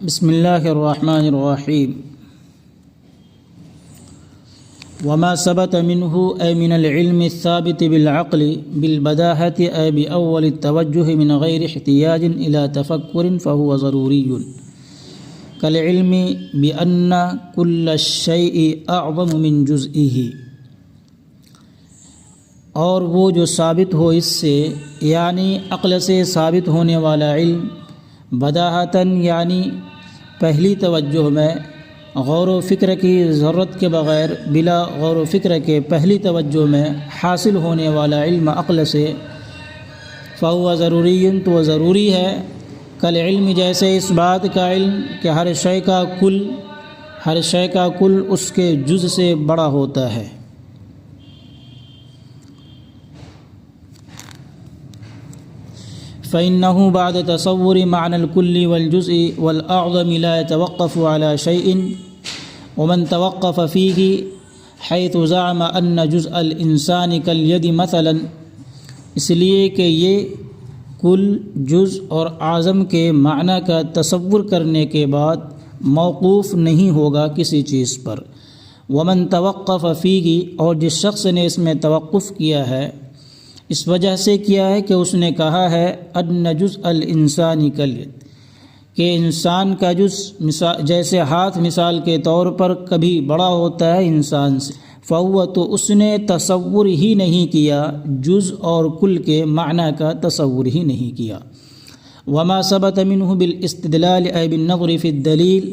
بسم اللہ الرحمن الرحیم وما ثبت منه أي من العلم الثابت بالعقل بالبداهة أي بأول التوجه من غير احتياج إلى تفكر فهو ضروري كالعلم بأن كل الشيء أعظم من جزئه، اور وہ جو ثابت ہو اس سے یعنی عقل سے ثابت ہونے والا علم، بداہتاً یعنی پہلی توجہ میں غور و فکر کی ضرورت کے بغیر، بلا غور و فکر کے پہلی توجہ میں حاصل ہونے والا علم عقل سے، فہو ضروری، تو وہ ضروری ہے، کل علم جیسے اس بات کا علم کہ ہر شے کا کل اس کے جز سے بڑا ہوتا ہے۔ فإنه بعد تصور معنى الكل والجزء والأعظم لا يتوقف على شيء، ومن توقف فيه حيث زعم أن جزء الإنسان كاليد مثلا، اس لیے کہ یہ کل، جز اور اعظم کے معنی کا تصور کرنے کے بعد موقوف نہیں ہوگا کسی چیز پر۔ ومن توقف فيه، اور جس شخص نے اس میں توقف کیا ہے، اس وجہ سے کیا ہے کہ اس نے کہا ہے ان جزء الانسان کالید، کہ انسان کا جز جیسے ہاتھ مثال کے طور پر کبھی بڑا ہوتا ہے انسان سے، فہو، تو اس نے تصور ہی نہیں کیا، جز اور کل کے معنی کا تصور ہی نہیں کیا۔ وما ثبت منه بالاستدلال اي بالنظر في الدلیل،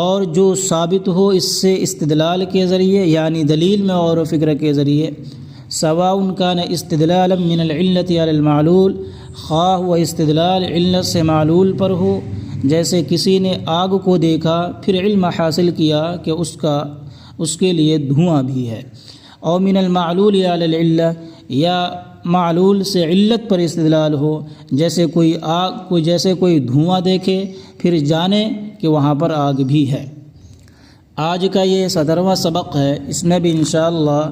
اور جو ثابت ہو اس سے استدلال کے ذریعے یعنی دلیل میں غور و فکر کے ذریعے، سواء كان استدلالا من العلة على المعلول، خواہ وہ استدلال علت سے معلول پر ہو، جیسے کسی نے آگ کو دیکھا پھر علم حاصل کیا کہ اس کے لیے دھواں بھی ہے، او من المعلول على العلة، یا معلول سے علت پر استدلال ہو، جیسے کوئی دھواں دیکھے پھر جانے کہ وہاں پر آگ بھی ہے۔ آج کا یہ 17واں سبق ہے، اس میں بھی انشاءاللہ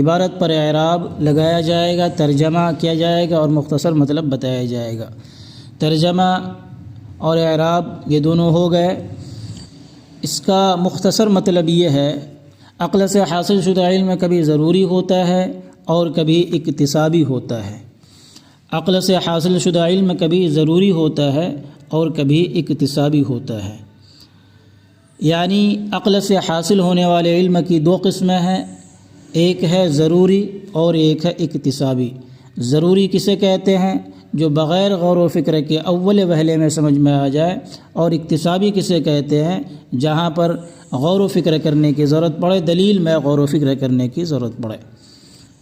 عبارت پر اعراب لگایا جائے گا، ترجمہ کیا جائے گا اور مختصر مطلب بتایا جائے گا۔ ترجمہ اور اعراب یہ دونوں ہو گئے۔ اس کا مختصر مطلب یہ ہے، عقل سے حاصل شدہ علم کبھی ضروری ہوتا ہے اور کبھی اکتسابی ہوتا ہے۔ عقل سے حاصل شدہ علم کبھی ضروری ہوتا ہے اور کبھی اکتسابی ہوتا ہے، یعنی عقل سے حاصل ہونے والے علم کی دو قسمیں ہیں، ایک ہے ضروری اور ایک ہے اکتسابی۔ ضروری کسے کہتے ہیں؟ جو بغیر غور و فکر کے اول وہلے میں سمجھ میں آ جائے، اور اکتسابی کسے کہتے ہیں؟ جہاں پر غور و فکر کرنے کی ضرورت پڑے، دلیل میں غور و فکر کرنے کی ضرورت پڑے۔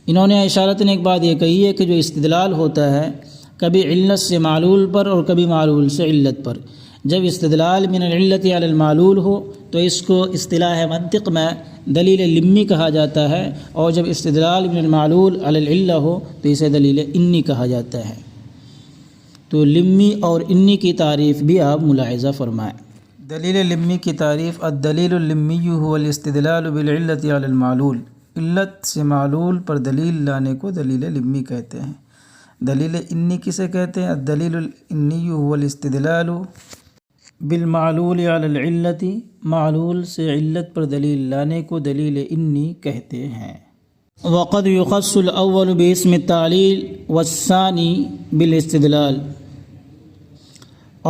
انہوں نے اشارتاً ایک بات یہ کہی ہے کہ جو استدلال ہوتا ہے کبھی علت سے معلول پر اور کبھی معلول سے علت پر۔ جب استدلال من العلت علی المعلول ہو تو اس کو اصطلاح منطق میں دلیل لمی کہا جاتا ہے، اور جب استدلال من المعلول علی العلہ ہو تو اسے دلیل انی کہا جاتا ہے۔ تو لمی اور انی کی تعریف بھی آپ ملاحظہ فرمائیں۔ دلیل لمی کی تعریف، الدلیل اللمی هو الاستدلال بالعلت علی المعلول، علت سے معلول پر دلیل لانے کو دلیل لمی کہتے ہیں۔ دلیل انی کسے کہتے ہیں؟ الدلیل الانی هو الاستدلال بالمعلول علی العلت، معلول سے علت پر دلیل لانے کو دلیل انی کہتے ہیں۔ وقد یخص الاول باسم التعلیل والثانی بالاستدلال،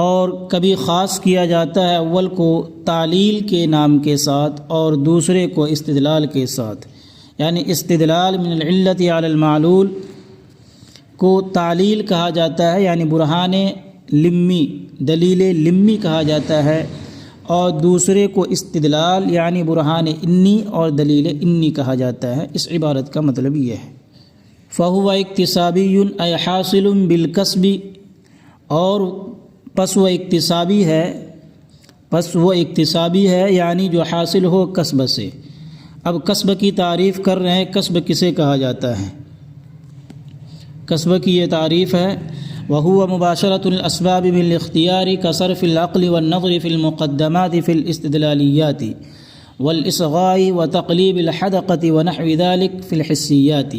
اور کبھی خاص کیا جاتا ہے اول کو تعلیل کے نام کے ساتھ اور دوسرے کو استدلال کے ساتھ، یعنی استدلال من العلت علی المعلول کو تعلیل کہا جاتا ہے، یعنی برہان لمی، دلیل لمی کہا جاتا ہے، اور دوسرے کو استدلال یعنی برہان انی اور دلیل انی کہا جاتا ہے۔ اس عبارت کا مطلب یہ ہے، فہو اکتسابی ای حاصل بالکسب، اور پس وہ اکتسابی ہے یعنی جو حاصل ہو کسب سے۔ اب کسب کی تعریف کر رہے ہیں، کسب کسے کہا جاتا ہے؟ کسب کی یہ تعریف ہے، وهو مباشرة الأسباب بالاختيار كصرف العقل والنظر في المقدمات في الاستدلاليات والإصغاء وتقليب الحدقة ونحو ذلك في الحسيات،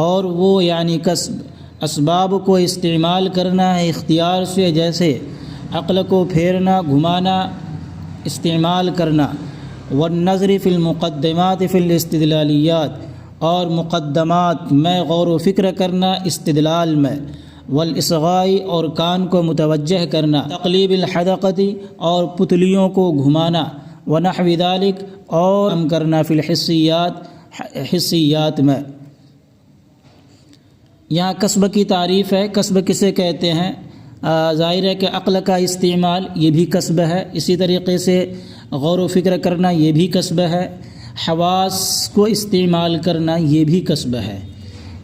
اور وہ یعنی کسب اسباب کو استعمال کرنا ہے اختیار سے، جیسے عقل کو پھیرنا، گھمانا، استعمال کرنا، والنظر فی المقدمات فی الاستدلالیات، اور مقدمات میں غور و فکر کرنا استدلال میں، والاصغاء اور کان کو متوجہ کرنا، تقلیب الحدقۃ اور پتلیوں کو گھمانا، ونحو ذلک اور ہم کرنا فی حسیات میں۔ یہاں کسب کی تعریف ہے۔ کسب کسے کہتے ہیں؟ ظاہر ہے کہ عقل کا استعمال یہ بھی کسب ہے، اسی طریقے سے غور و فکر کرنا یہ بھی کسب ہے، حواس کو استعمال کرنا یہ بھی کسب ہے۔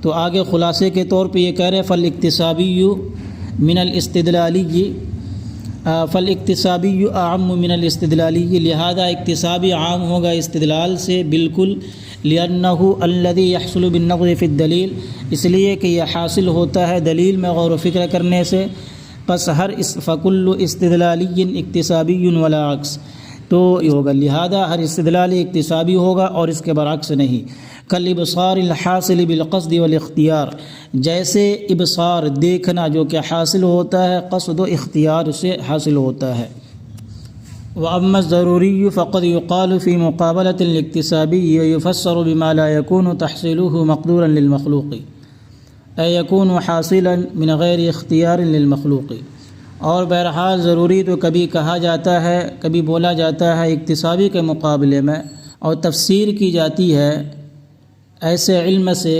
تو آگے خلاصے کے طور پہ یہ کہہ رہے فالاکتسابی من الاستدلالی، فالاکتسابی اعم من الاستدلالی، لہذا اکتسابی عام ہوگا استدلال سے بالکل، لأنہ الذی یحصل بالنظر فی الدلیل، اس لیے کہ یہ حاصل ہوتا ہے دلیل میں غور و فکر کرنے سے، پس ہر فکل استدلالی اکتسابی ولا عکس، تو یہ ہوگا لہذا ہر استدلال اکتسابی ہوگا اور اس کے برعکس نہیں۔ کالابصار الحاصل بالقصد والاختیار، جیسے ابصار دیکھنا جو کہ حاصل ہوتا ہے قصد و اختیار سے حاصل ہوتا ہے۔ وأما الضروری فقد يقال في مقابلة الاکتسابی ويفسر بما لا يكون تحصيله مقدورا للمخلوق أي يكون حاصلا من غیر اختیار للمخلوق۔ اور بہرحال ضروری تو کبھی کہا جاتا ہے، کبھی بولا جاتا ہے اکتسابی کے مقابلے میں، اور تفسیر کی جاتی ہے ایسے علم سے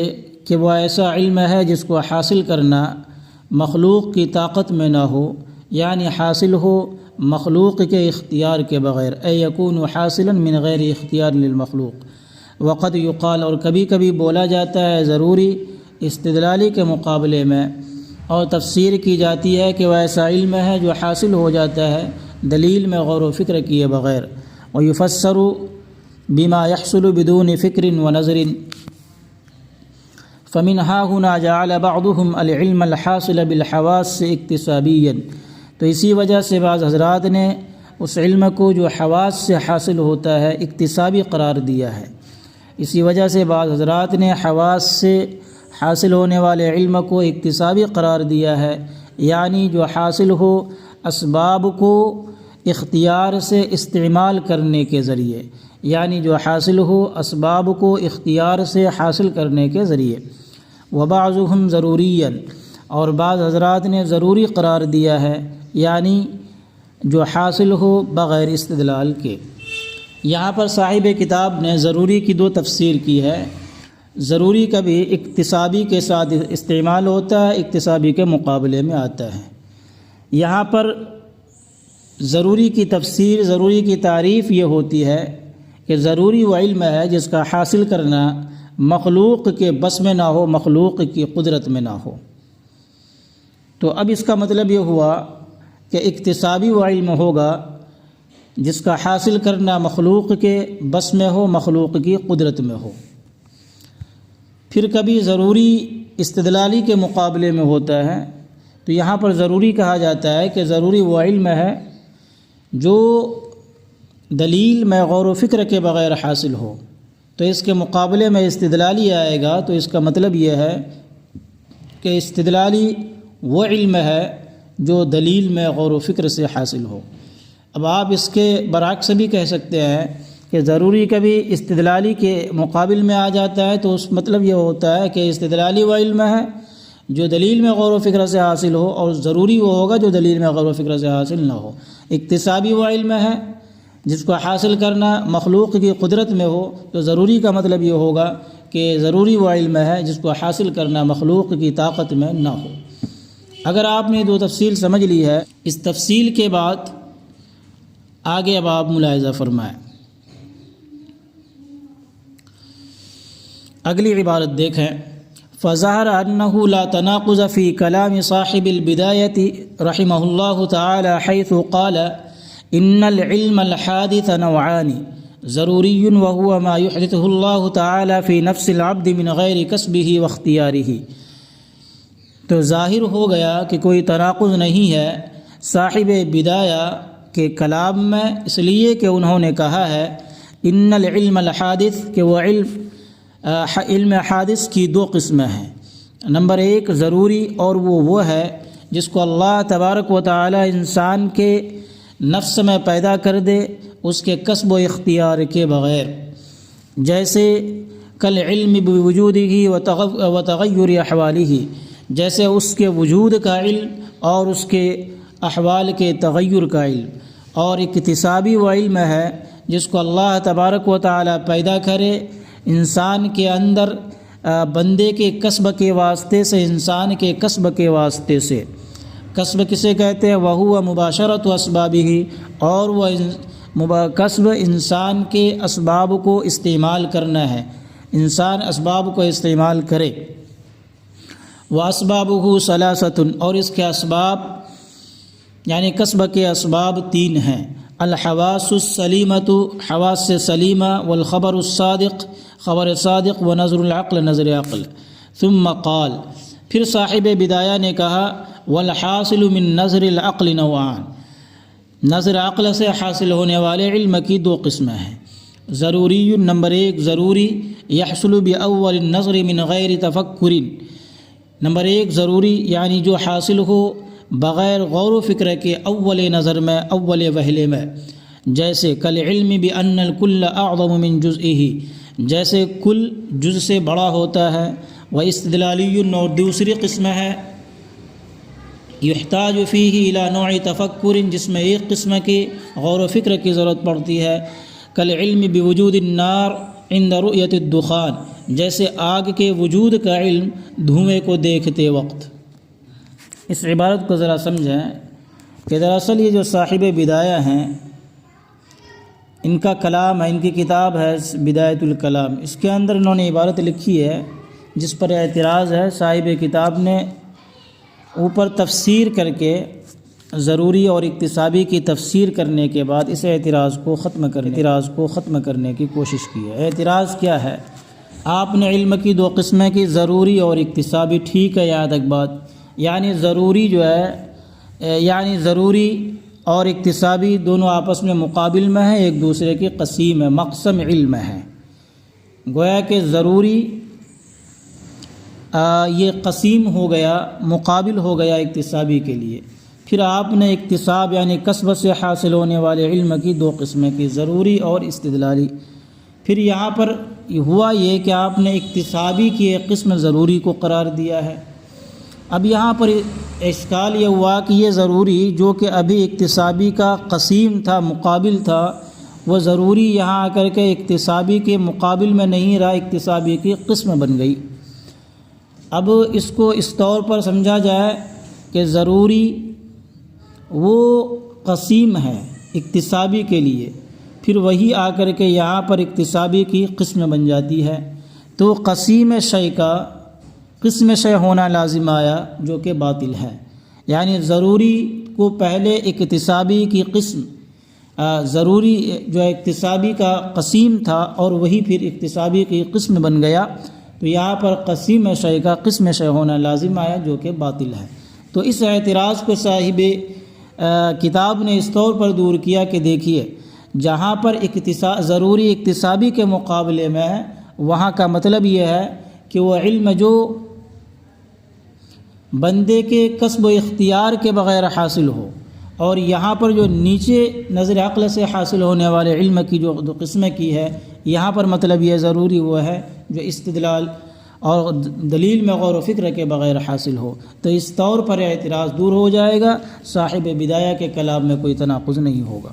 کہ وہ ایسا علم ہے جس کو حاصل کرنا مخلوق کی طاقت میں نہ ہو، یعنی حاصل ہو مخلوق کے اختیار کے بغیر، اے یکون حاصلا من غیر اختیار للمخلوق۔ وقد یقال، اور کبھی کبھی بولا جاتا ہے ضروری استدلالی کے مقابلے میں، اور تفسیر کی جاتی ہے کہ وہ ایسا علم ہے جو حاصل ہو جاتا ہے دلیل میں غور و فکر کیے بغیر۔ ویفسر بما يحصل بدون فکر ونظر، فمن ها هنا جعل بعضهم العلم الحاصل بالحواس اکتسابیا، تو اسی وجہ سے بعض حضرات نے اس علم کو جو حواس سے حاصل ہوتا ہے اکتسابی قرار دیا ہے۔ اسی وجہ سے بعض حضرات نے حواس سے حاصل ہونے والے علم کو اکتسابی قرار دیا ہے، یعنی جو حاصل ہو اسباب کو اختیار سے استعمال کرنے کے ذریعے، یعنی جو حاصل ہو اسباب کو اختیار سے حاصل کرنے کے ذریعے۔ وبعضهم ضروریا، اور بعض حضرات نے ضروری قرار دیا ہے، یعنی جو حاصل ہو بغیر استدلال کے۔ یہاں پر صاحب کتاب نے ضروری کی دو تفسیر کی ہے۔ ضروری کبھی اکتسابی کے ساتھ استعمال ہوتا ہے، اکتسابی کے مقابلے میں آتا ہے۔ یہاں پر ضروری کی تفسیر، ضروری کی تعریف یہ ہوتی ہے کہ ضروری وہ علم ہے جس کا حاصل کرنا مخلوق کے بس میں نہ ہو، مخلوق کی قدرت میں نہ ہو۔ تو اب اس کا مطلب یہ ہوا کہ اکتسابی وہ علم ہوگا جس کا حاصل کرنا مخلوق کے بس میں ہو، مخلوق کی قدرت میں ہو۔ پھر کبھی ضروری استدلالی کے مقابلے میں ہوتا ہے، تو یہاں پر ضروری کہا جاتا ہے کہ ضروری وہ علم ہے جو دلیل میں غور و فکر کے بغیر حاصل ہو، تو اس کے مقابلے میں استدلالی آئے گا، تو اس کا مطلب یہ ہے کہ استدلالی وہ علم ہے جو دلیل میں غور و فکر سے حاصل ہو۔ اب آپ اس کے برعکس بھی کہہ سکتے ہیں کہ ضروری کبھی استدلالی کے مقابل میں آ جاتا ہے، تو اس مطلب یہ ہوتا ہے کہ استدلالی وہ علم ہے جو دلیل میں غور و فکر سے حاصل ہو، اور ضروری وہ ہوگا جو دلیل میں غور و فکر سے حاصل نہ ہو۔ اکتسابی وہ علم ہے جس کو حاصل کرنا مخلوق کی قدرت میں ہو، تو ضروری کا مطلب یہ ہوگا کہ ضروری وہ علم ہے جس کو حاصل کرنا مخلوق کی طاقت میں نہ ہو۔ اگر آپ نے دو تفصیل سمجھ لی ہے، اس تفصیل کے بعد آگے اب آپ ملاحظہ فرمائیں۔ اگلی عبارت دیکھیں، فظہر انہ لا تناقض فی کلام صاحب البدایہ رحمہ اللہ تعالی حیث قال ان العلم الحادث نوعان ضروری وهو ما يحدثه الله تعالی فی نفس العبد من غیر کسبہ واختیارہ۔ تو ظاہر ہو گیا کہ کوئی تناقض نہیں ہے صاحب بدایہ کے کلام میں، اس لیے کہ انہوں نے کہا ہے ان العلم الحادث، کہ وہ علم حادث کی دو قسمیں ہیں۔ نمبر ایک ضروری، اور وہ ہے جس کو اللہ تبارک و تعالی انسان کے نفس میں پیدا کر دے اس کے کسب و اختیار کے بغیر، جیسے کل علم بوجودہ و تغیر احوالہ، جیسے اس کے وجود کا علم اور اس کے احوال کے تغیر کا علم، اور اکتسابی وہ علم ہے جس کو اللہ تبارک و تعالی پیدا کرے انسان کے اندر، بندے کے کسب کے واسطے سے، انسان کے کسب کے واسطے سے۔ کسب کسے کہتے ہیں؟ وہو مباشرۃ اسبابہ، اور وہ کسب انسان کے اسباب کو استعمال کرنا ہے، انسان اسباب کو استعمال کرے۔ واسبابہ ثلاثۃ، اور اس کے اسباب یعنی کسب کے اسباب 3 ہیں: الحواس السلیمۃ، حواس سلیمہ، والخبر الصادق، خبر صادق، ونظر العقل، نظر عقل۔ ثم قال، پھر صاحب بدایہ نے کہا، والحاصل من نظر العقل نوعان، نظر عقل سے حاصل ہونے والے علم کی 2 قسمیں ہیں۔ ضروری، نمبر 1 ضروری، یحصل باول النظر من غیر تفکر، نمبر 1 ضروری یعنی جو حاصل ہو بغیر غور و فکر کے، اول نظر میں، اول وہلے میں، جیسے کل علم بان الکل اعظم من جزئہ، جیسے کل جز سے بڑا ہوتا ہے۔ و استدلالی، اور دوسری قسم ہے یحتاج فیہ الی نوع تفکر، جس میں ایک قسم کی غور و فکر کی ضرورت پڑتی ہے۔ کل علم بوجود النار عند رؤیت الدخان، جیسے آگ کے وجود کا علم دھوئیں کو دیکھتے وقت۔ اس عبارت کو ذرا سمجھیں کہ دراصل یہ جو صاحب بدایہ ہیں ان کا کلام ہے، ان کی کتاب ہے بدایۃ الکلام، اس کے اندر انہوں نے عبارت لکھی ہے جس پر اعتراض ہے۔ صاحب کتاب نے اوپر تفسیر کر کے، ضروری اور اکتسابی کی تفسیر کرنے کے بعد اس اعتراض کو ختم کرنے کی کوشش کی ہے۔ اعتراض کیا ہے؟ آپ نے علم کی 2 قسمیں کی، ضروری اور اکتسابی، ٹھیک ہے، یہاں تک بات، یعنی ضروری جو ہے، یعنی ضروری اور اکتسابی دونوں آپس میں مقابل میں ہیں، ایک دوسرے کی قسیم ہے، مقسم علم ہے۔ گویا کہ ضروری یہ قسیم ہو گیا، مقابل ہو گیا اکتسابی کے لیے۔ پھر آپ نے اکتساب یعنی کسب سے حاصل ہونے والے علم کی 2 قسمیں کی، ضروری اور استدلالی۔ پھر یہاں پر ہوا یہ کہ آپ نے اکتسابی کی ایک قسم ضروری کو قرار دیا ہے۔ اب یہاں پر اشکال یہ ہوا کہ یہ ضروری جو کہ ابھی اکتسابی کا قسیم تھا، مقابل تھا، وہ ضروری یہاں آ کر کے اکتسابی کے مقابل میں نہیں رہا، اکتسابی کی قسم بن گئی۔ اب اس کو اس طور پر سمجھا جائے کہ ضروری وہ قسیم ہے اکتسابی کے لیے، پھر وہی آ کر کے یہاں پر اکتسابی کی قسم بن جاتی ہے، تو قسیم شے کا قسم شے ہونا لازم آیا، جو کہ باطل ہے۔ یعنی ضروری کو پہلے اکتسابی کی قسم، ضروری جو اکتسابی کا قسیم تھا اور وہی پھر اکتسابی کی قسم بن گیا، تو یہاں پر قسیم شے کا قسم شے ہونا لازم آیا، جو کہ باطل ہے۔ تو اس اعتراض کو صاحب کتاب نے اس طور پر دور کیا کہ دیکھیے، جہاں پر ضروری اکتسابی کے مقابلے میں ہے، وہاں کا مطلب یہ ہے کہ وہ علم جو بندے کے کسب و اختیار کے بغیر حاصل ہو، اور یہاں پر جو نیچے نظر عقل سے حاصل ہونے والے علم کی جو 2 قسمیں کی ہے، یہاں پر مطلب یہ ضروری وہ ہے جو استدلال اور دلیل میں غور و فکر کے بغیر حاصل ہو، تو اس طور پر اعتراض دور ہو جائے گا، صاحب بدایہ کے کلام میں کوئی تناقض نہیں ہوگا۔